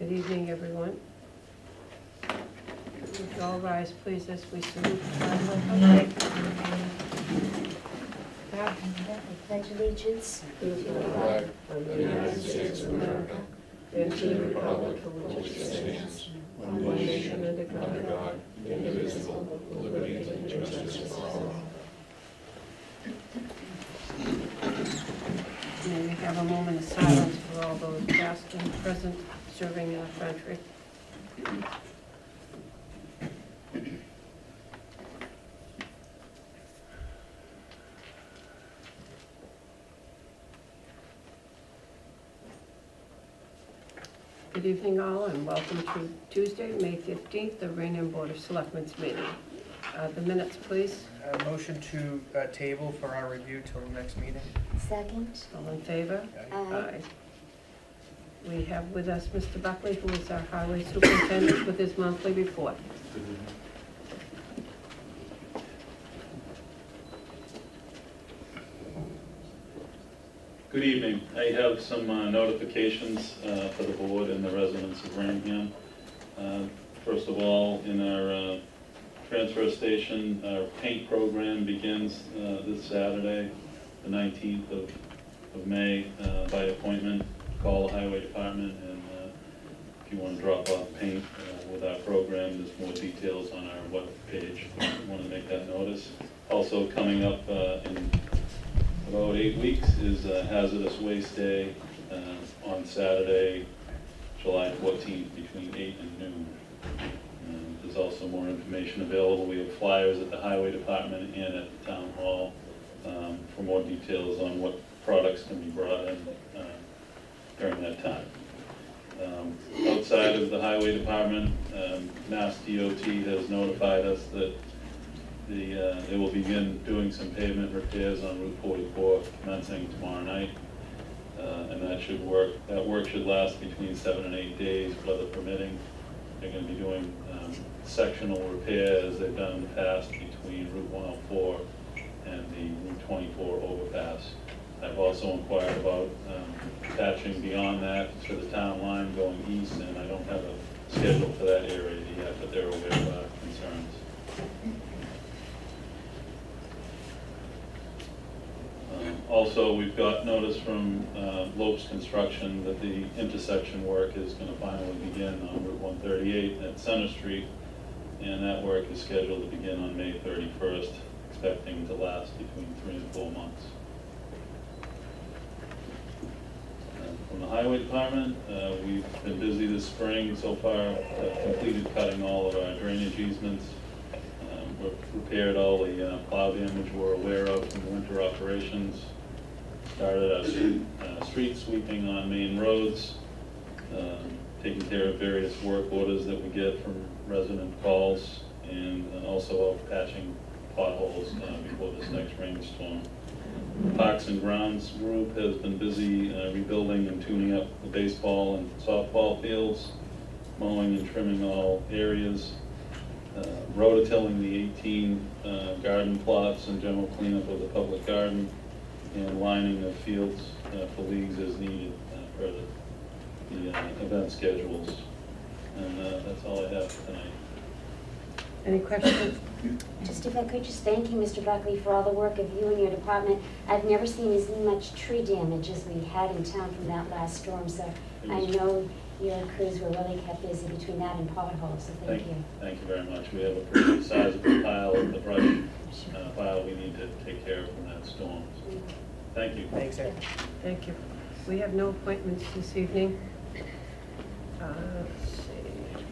Good evening, everyone. Would you all rise, please, as we salute the flag. I pledge allegiance to the flag of the United States of America and to the republic for which it stands, one nation under God, indivisible, with liberty and justice for all. May we have a moment of silence for all those past and present serving in our country. Good evening all, and welcome to Tuesday, May 15th, the Raynham Board of Selectmen's meeting. The minutes, please. Motion to table for our review till the next meeting. Second. All in favor? Aye. We have with us Mr. Buckley, who is our highway superintendent, with his monthly report. Good evening. I have some notifications for the board and the residents of Raynham. First of all, in our transfer station, our paint program begins this Saturday, the 19th of May, by appointment. Call the highway department, and if you want to drop off paint with our program, there's more details on our web page if you want to make that notice. Also coming up in about 8 weeks is Hazardous Waste Day on Saturday, July 14th, between 8 and noon. There's also more information available. We have flyers at the highway department and at the town hall for more details on what products can be brought in during that time. Outside of the highway department, Mass DOT has notified us that they will begin doing some pavement repairs on Route 44 commencing tomorrow night, and that work should last between 7 and 8 days, weather permitting. They're going to be doing sectional repair as they've done in the past between Route 104 and the Route 24 overpass. I've also inquired about patching beyond that to the town line going east, and I don't have a schedule for that area yet, but they're aware of our concerns. Also, we've got notice from Lopes Construction that the intersection work is going to finally begin on Route 138 at Center Street, and that work is scheduled to begin on May 31st, expecting to last between 3 and 4 months. From the highway department, we've been busy this spring so far, completed cutting all of our drainage easements. We've repaired all the plow damage we're aware of from winter operations. Started our street sweeping on main roads, taking care of various work orders that we get from resident calls, and also patching potholes before this next rainstorm. The Parks and Grounds group has been busy rebuilding and tuning up the baseball and softball fields, mowing and trimming all areas, rototilling the 18 garden plots and general cleanup of the public garden, and lining of fields for leagues as needed per the event schedules. And that's all I have for tonight. Any questions? Just if I could just thank you, Mr. Buckley, for all the work of you and your department. I've never seen as much tree damage as we had in town from that last storm, so I know your crews were really kept busy between that and potholes, so thank you. Thank you very much. We have a pretty sizable pile of the brush pile we need to take care of from that storm. So, thank you. Thanks, Ed. Thank you. We have no appointments this evening. Let's see.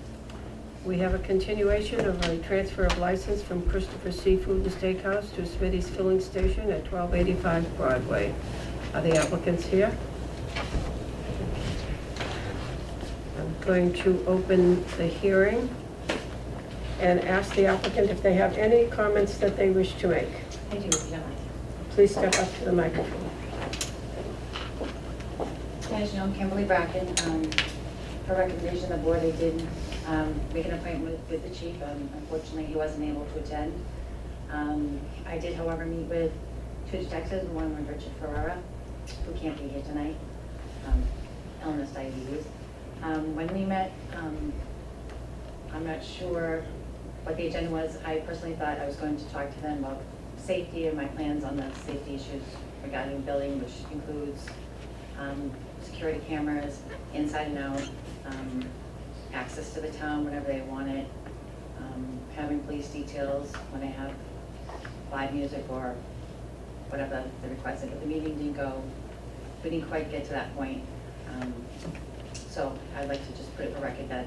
We have a continuation of a transfer of license from Christopher Seafood and Steakhouse to Smitty's Filling Station at 1285 Broadway. Are the applicants here? I'm going to open the hearing and ask the applicant if they have any comments that they wish to make. I do, yeah. Please step up to the microphone. As you know, Kimberly Bracken, her recommendation, the board, they did make an appointment with the chief. Unfortunately, he wasn't able to attend. I did, however, meet with two detectives, one with Richard Ferrara, who can't be here tonight, illness, diabetes. When we met, I'm not sure what the agenda was. I personally thought I was going to talk to them about safety and my plans on the safety issues regarding the building, which includes security cameras inside and out, access to the town whenever they want it, having police details when they have live music or whatever the request is. But the meeting didn't go, we didn't quite get to that point. So I'd like to just put it for record that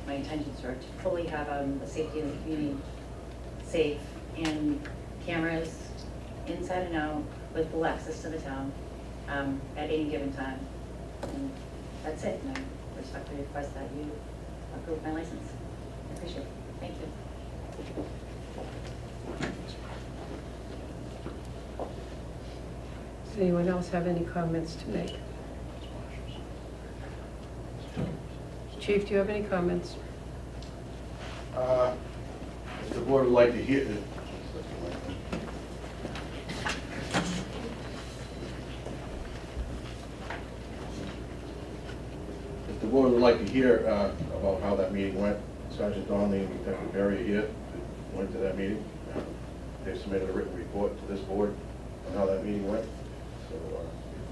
my intentions are to fully have the safety of the community safe and cameras inside and out with full access to the town at any given time. And that's it. And I respectfully request that you approve my license. I appreciate it. Thank you. Does anyone else have any comments to make? Chief, do you have any comments? If the board would like to hear, about how that meeting went, Sergeant Donnelly and Detective Berry here went to that meeting. They submitted a written report to this board on how that meeting went. So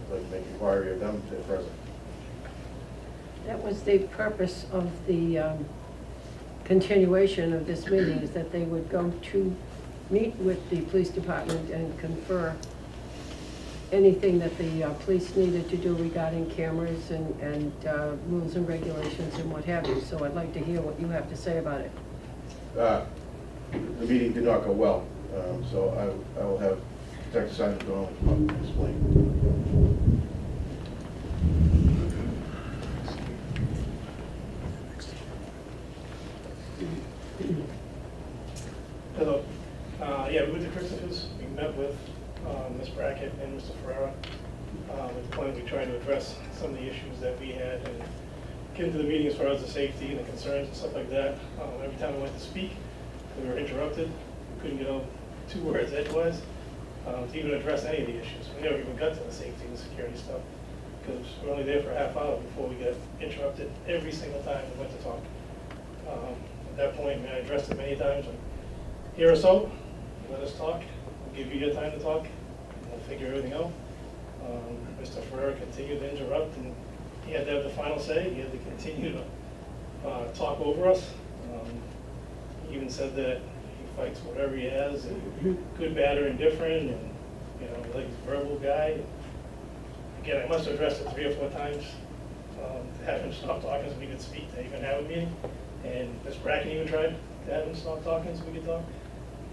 I'd like to make inquiry of them if they're present. That was the purpose of the continuation of this meeting, is that they would go to meet with the police department and confer anything that the police needed to do regarding cameras and rules and regulations and what have you. So I'd like to hear what you have to say about it. The meeting did not go well, so I will have Detective Sergeant Donnelly come up and explain. Hello. Yeah, we went to Christopher's. We met with Ms. Brackett and Mr. Ferrara. With the plan to try to address some of the issues that we had and get into the meeting as far as the safety and the concerns and stuff like that. Every time we went to speak, we were interrupted. We couldn't get out 2 words edgewise to even address any of the issues. We never even got to the safety and security stuff because we were only there for a half hour before we got interrupted every single time we went to talk. At that point, I addressed it many times. Hear us out, let us talk, we'll give you your time to talk, and we'll figure everything out. Mr. Ferrer continued to interrupt, and he had to have the final say. He had to continue to talk over us. He even said that he fights whatever he has, and good, bad, or indifferent, and he's like a verbal guy. Again, I must have addressed it 3 or 4 times to have him stop talking so we could speak, to even have a meeting. And Ms. Bracken even tried to have him stop talking so we could talk,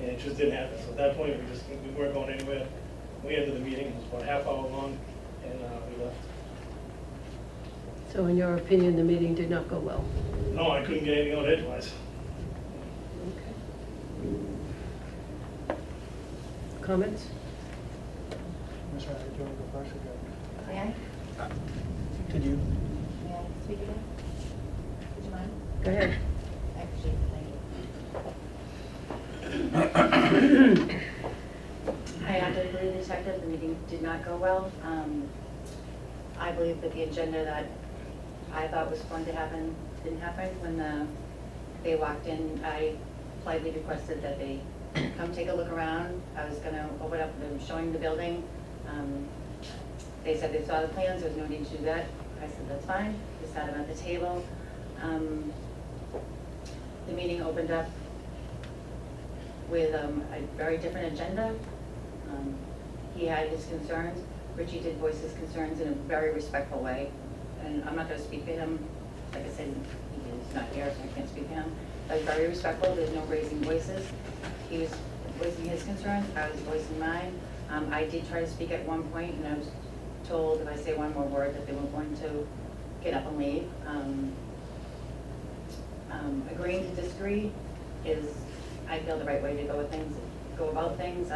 and it just didn't happen. So at that point, we weren't going anywhere. We ended the meeting. It was about a half hour long, and we left. So in your opinion, the meeting did not go well? No, I couldn't get anything out edgewise. Okay. Comments? Ms. Ryder, do you want to go first or go? May I? Did you? May I speak again? Would you mind? Go ahead. I appreciate it. Thank you. I have to agree with the detective. The meeting did not go well. I believe that the agenda that I thought was going to happen didn't happen. When they walked in, I politely requested that they come take a look around. I was going to open up them showing the building. They said they saw the plans. There was no need to do that. I said that's fine. We sat them at the table. The meeting opened up with a very different agenda. He had his concerns. Richie did voice his concerns in a very respectful way. And I'm not going to speak to him. Like I said, he's not here, so I can't speak to him. I was very respectful. There's no raising voices. He was voicing his concerns. I was voicing mine. I did try to speak at one point, and I was told if I say one more word that they were going to get up and leave. Agreeing to disagree is, I feel, the right way to go about things.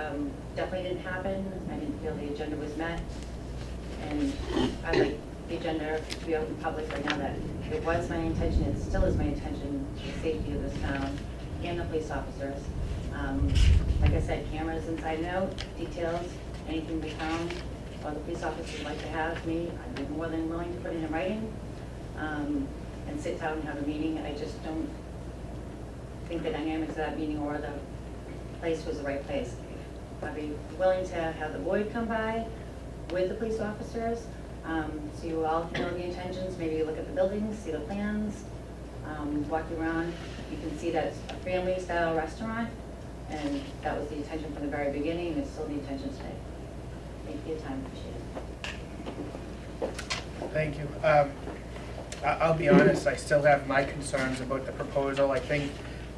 Definitely didn't happen. I didn't feel the agenda was met. And I'd like the agenda to be open public right now that it was my intention, it still is my intention, the safety of this town and the police officers. Like I said, cameras inside and out, details, anything we found, or the police officers would like to have me, I'd be more than willing to put it in writing. and sit down and have a meeting. I just don't think the dynamics of that meeting or the place was the right place. I'd be willing to have the board come by with the police officers, so you all can know the intentions, maybe look at the buildings, see the plans, walk you around. You can see that it's a family-style restaurant, and that was the intention from the very beginning, and it's still the intention today. Thank you for your time, appreciate it. Thank you. I'll be honest, I still have my concerns about the proposal. I think,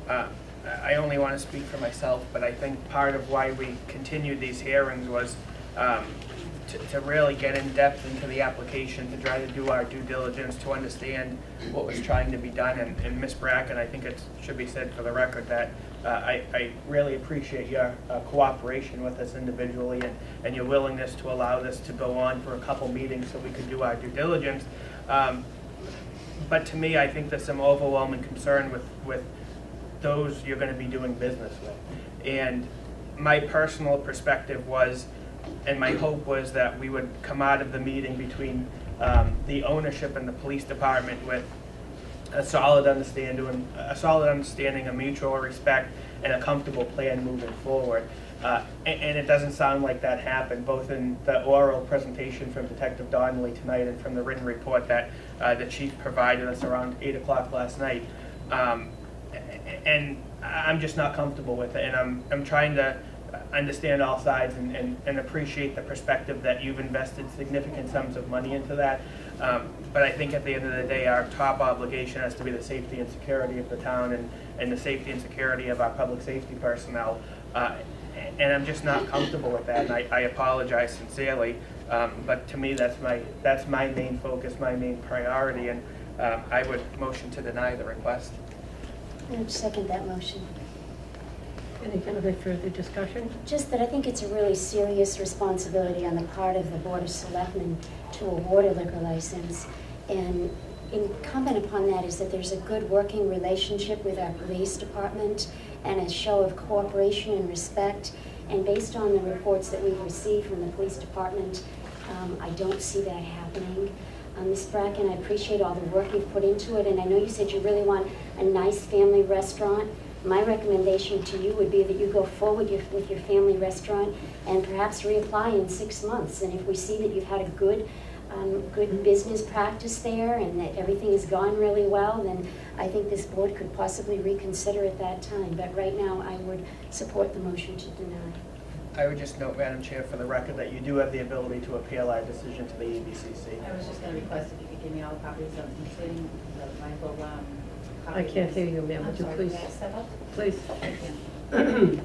I only want to speak for myself, but I think part of why we continued these hearings was to really get in depth into the application, to try to do our due diligence, to understand what was trying to be done. And Ms. Bracken, I think it should be said for the record that I really appreciate your cooperation with us individually and your willingness to allow this to go on for a couple meetings so we could do our due diligence. But to me, I think there's some overwhelming concern with those you're going to be doing business with. And my personal perspective was, and my hope was, that we would come out of the meeting between the ownership and the police department with a solid understanding, a mutual respect, and a comfortable plan moving forward. And it doesn't sound like that happened, both in the oral presentation from Detective Donnelly tonight and from the written report that the chief provided us around 8 o'clock last night. And I'm just not comfortable with it, and I'm trying to understand all sides and appreciate the perspective that you've invested significant sums of money into that. But I think at the end of the day, our top obligation has to be the safety and security of the town and the safety and security of our public safety personnel. And I'm just not comfortable with that, and I apologize sincerely. But to me, that's my main focus, my main priority, and I would motion to deny the request. I would second that motion. Any other further discussion? Just that I think it's a really serious responsibility on the part of the Board of Selectmen to award a liquor license. And incumbent upon that is that there's a good working relationship with our police department and a show of cooperation and respect. And based on the reports that we've received from the police department, I don't see that happening. Ms. Bracken, I appreciate all the work you've put into it, and I know you said you really want a nice family restaurant. My recommendation to you would be that you go forward with your family restaurant and perhaps reapply in 6 months. And if we see that you've had a good business practice there and that everything has gone really well, then I think this board could possibly reconsider at that time. But right now, I would support the motion to deny. I would just note, Madam Chair, for the record, that you do have the ability to appeal our decision to the ABCC. I was just going to request if you could give me all the copies of, including my full I can't hear you, ma'am. Would you please? May I step up? Please. Thank you.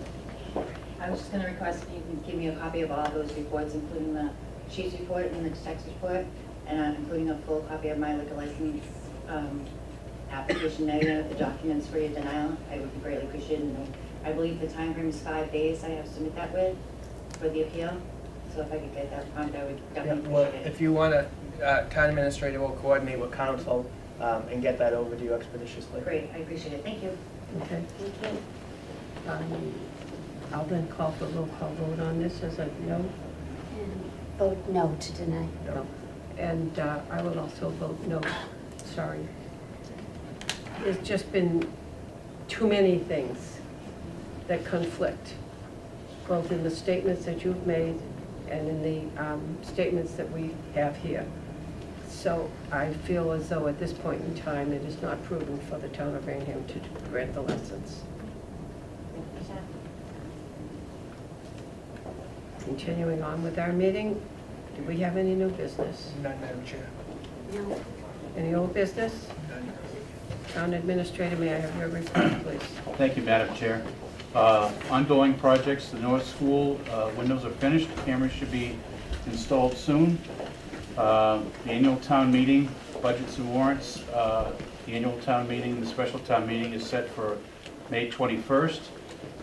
I was just going to request if you can give me a copy of all those reports, including the chief's report and the detective's report, and including a full copy of my liquor license application negative, the documents for your denial. I would be greatly appreciated. And I believe the time frame is 5 days I have to submit that with for the appeal. So if I could get that prompt, I would definitely Well, appreciate it. if you want to, town administrator will coordinate with council and get that over to you expeditiously. Great, I appreciate it. Thank you. Okay. Thank you. I'll then call for a roll call vote on this as a no. And vote no to deny. No. And I will also vote no. Sorry. There's just been too many things that conflict, both in the statements that you've made and in the statements that we have here. So I feel as though at this point in time, it is not prudent for the town of Raynham to grant the license. Continuing on with our meeting, do we have any new business? None, Madam Chair. No. Any old business? None. Town administrator, may I have your report, please? Thank you, Madam Chair. Ongoing projects, the North School windows are finished, cameras should be installed soon. The annual town meeting, budgets and warrants, the annual town meeting, the special town meeting is set for May 21st.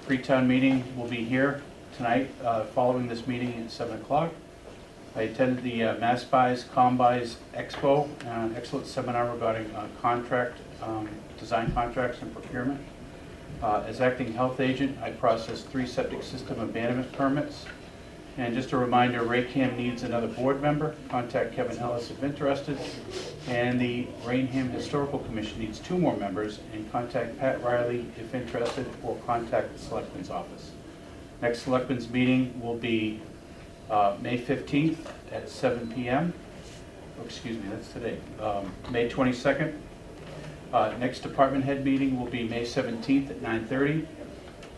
Pre-town meeting will be here tonight, following this meeting at 7 o'clock. I attended the MassBuys Combuys Expo, an excellent seminar regarding design contracts and procurement. As acting health agent, I processed 3 septic system abandonment permits. And just a reminder, Raycam needs another board member. Contact Kevin Ellis if interested. And the Raynham Historical Commission needs 2 more members, and contact Pat Riley if interested, or contact the Selectmen's office. Next Selectmen's meeting will be May 15th at 7 p.m. Oh, excuse me, that's today. May 22nd. Next department head meeting will be May 17th at 9:30.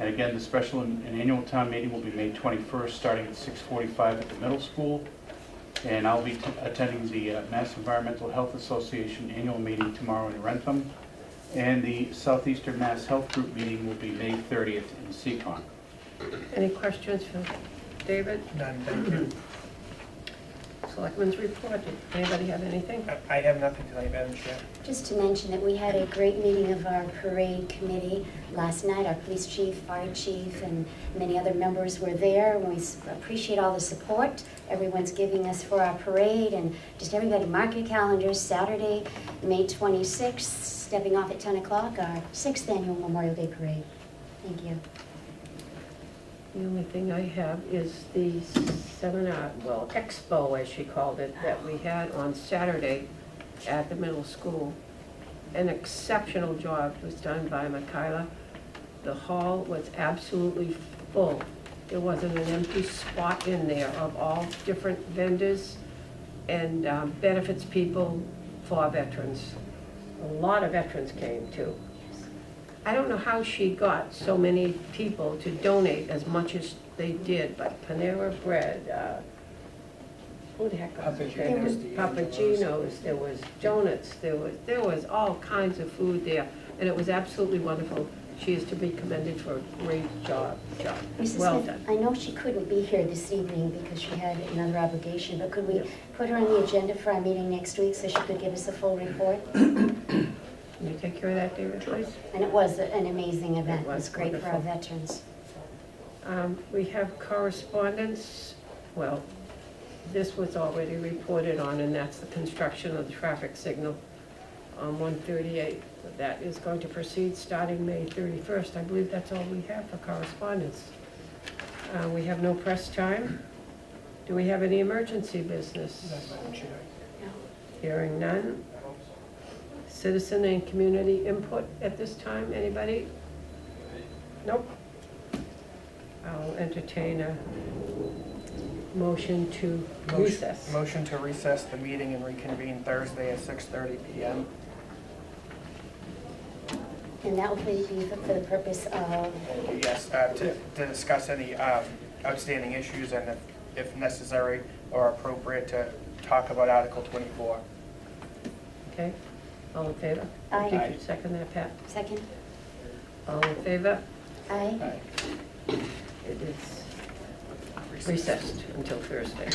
And again, the special and annual town meeting will be May 21st, starting at 6:45 at the middle school. And I'll be attending the Mass Environmental Health Association annual meeting tomorrow in Rentham. And the Southeastern Mass Health Group meeting will be May 30th in Seacon. Any questions for David? None, thank you. Selectmen's report. Did anybody have anything? I have nothing tonight, Madam Chair. Just to mention that we had a great meeting of our parade committee last night. Our police chief, fire chief, and many other members were there. We appreciate all the support everyone's giving us for our parade, and just everybody mark your calendars. Saturday, May 26th, stepping off at 10 o'clock, our 6th annual Memorial Day parade. Thank you. The only thing I have is the seminar, well, expo, as she called it, that we had on Saturday at the middle school. An exceptional job was done by Michaela. The hall was absolutely full. There wasn't an empty spot in there of all different vendors and benefits people for veterans. A lot of veterans came too. I don't know how she got so many people to donate as much as they did, but Panera Bread, who the heck was it? There was Papagenos, there was donuts, there was all kinds of food there, and it was absolutely wonderful. She is to be commended for a great job. Mrs. Well Smith, done. I know she couldn't be here this evening because she had another obligation, but could we put her on the agenda for our meeting next week so she could give us a full report? Can you take care of that, David, please? And it was an amazing event. It was was great for our wonderful. veterans. We have correspondence. Well, this was already reported on, and that's the construction of the traffic signal on 138. That is going to proceed starting May 31st. I believe that's all we have for correspondence. We have no press time. Do we have any emergency business? Madam Chair. Hearing none. Citizen and community input at this time, anybody? Nope. I'll entertain a motion to recess. Motion to recess the meeting and reconvene Thursday at 6:30 p.m. And that will be for the purpose of, Yes, to discuss any outstanding issues and if necessary or appropriate to talk about Article 24. Okay, all in favor? Aye. Did you second that, Pat? second? All in favor? Aye. Aye. It is recessed until Thursday.